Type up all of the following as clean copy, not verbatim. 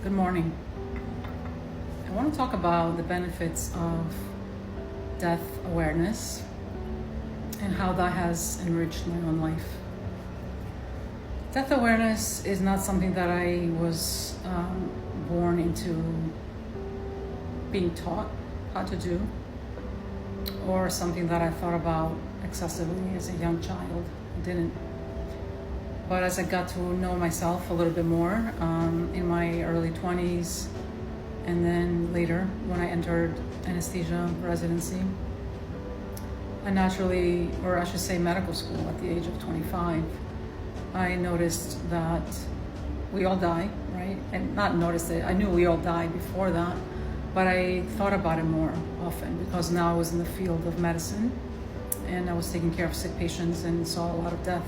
Good morning. I want to talk about the benefits of death awareness and how that has enriched my own life. Death awareness is not something that I was born into being taught how to do, or something that I thought about excessively as a young child. I didn't. But as I got to know myself a little bit more in my early 20s, and then later when I entered anesthesia residency, I naturally, or I should say medical school at the age of 25, I noticed that we all die, right? And not noticed it, I knew we all died before that, but I thought about it more often because now I was in the field of medicine and I was taking care of sick patients and saw a lot of death.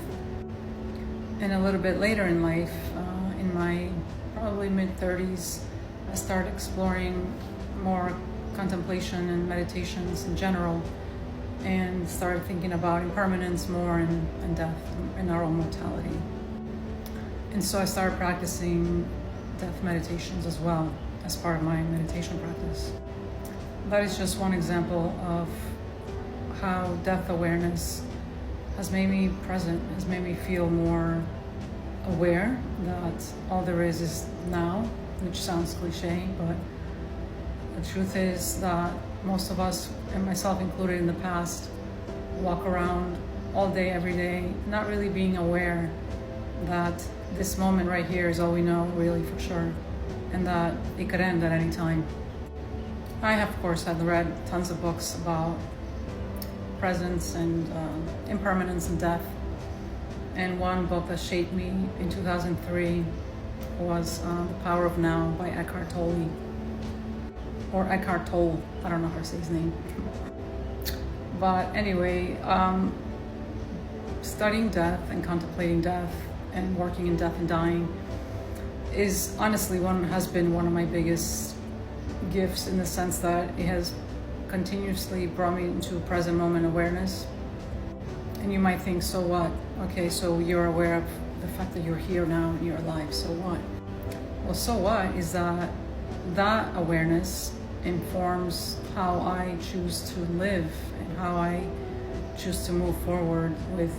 And a little bit later in life, in my probably mid-30s, I started exploring more contemplation and meditations in general, and started thinking about impermanence more and death and our own mortality. And so I started practicing death meditations as well as part of my meditation practice. That is just one example of how death awareness has made me present, has made me feel more aware that all there is now, which sounds cliche, but the truth is that most of us, and myself included in the past, walk around all day, every day, not really being aware that this moment right here is all we know really for sure, and that it could end at any time. I have, of course, had read tons of books about presence and impermanence and death. And one book that shaped me in 2003 was The Power of Now by Eckhart Tolle. Or Eckhart Tolle, I don't know how to say his name. But anyway, studying death and contemplating death and working in death and dying is honestly has been one of my biggest gifts, in the sense that it has continuously brought me into present moment awareness. And you might think, so what? Okay, so you're aware of the fact that you're here now and you're alive, so what? Well, so what is that awareness informs how I choose to live and how I choose to move forward with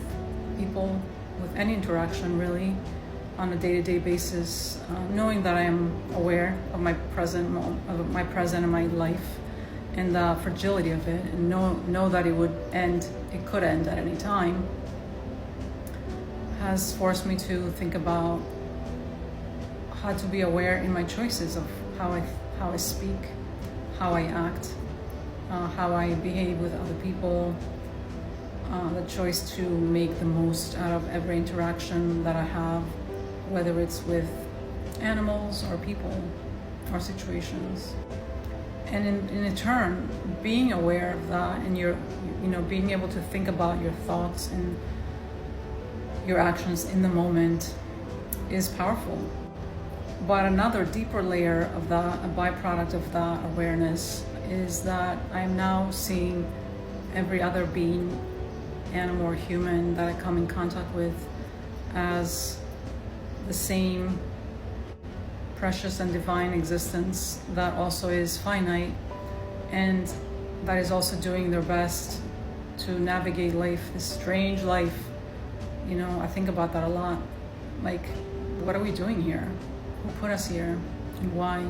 people, with any interaction really, on a day-to-day basis, knowing that I am aware of my present and my life, and the fragility of it, and know that it could end at any time, has forced me to think about how to be aware in my choices of how I speak, how I act, how I behave with other people, the choice to make the most out of every interaction that I have, whether it's with animals or people or situations. And in turn, being aware of that, and being able to think about your thoughts and your actions in the moment is powerful. But another deeper layer of that, a byproduct of that awareness, is that I'm now seeing every other being, animal or human, that I come in contact with as the same precious and divine existence that also is finite, and that is also doing their best to navigate life, this strange life. I think about that a lot. Like, what are we doing here? Who put us here and why?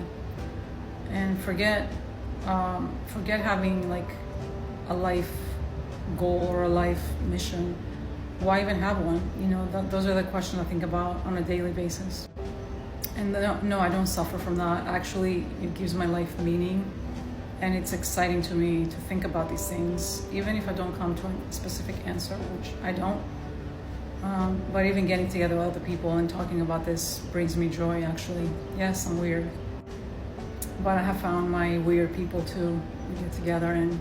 And forget having like a life goal or a life mission. Why even have one? Those are the questions I think about on a daily basis. And no, I don't suffer from that. Actually, it gives my life meaning, and it's exciting to me to think about these things, even if I don't come to a specific answer, which I don't. But even getting together with other people and talking about this brings me joy, actually. Yes, I'm weird, but I have found my weird people to get together and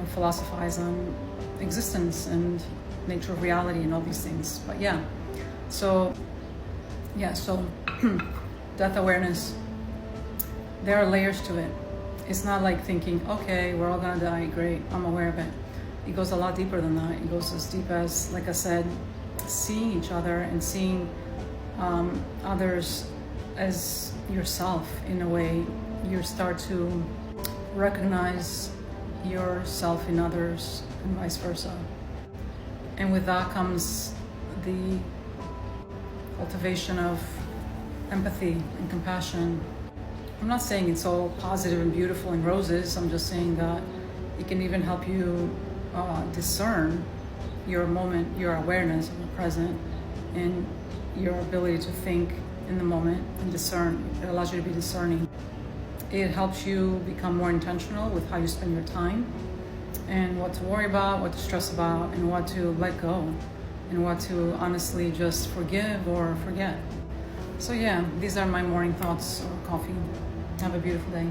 philosophize on existence and nature of reality and all these things. But so death awareness, there are layers to it. It's not like thinking, okay, we're all gonna die, great, I'm aware of it. It goes a lot deeper than that. It goes as deep as, like I said, seeing each other and seeing others as yourself in a way. You start to recognize yourself in others and vice versa. And with that comes the cultivation of empathy and compassion. I'm not saying it's all positive and beautiful and roses. I'm just saying that it can even help you discern your moment, your awareness of the present, and your ability to think in the moment and discern. It allows you to be discerning. It helps you become more intentional with how you spend your time and what to worry about, what to stress about, and what to let go, and what to honestly just forgive or forget. So yeah, these are my morning thoughts over coffee. Have a beautiful day.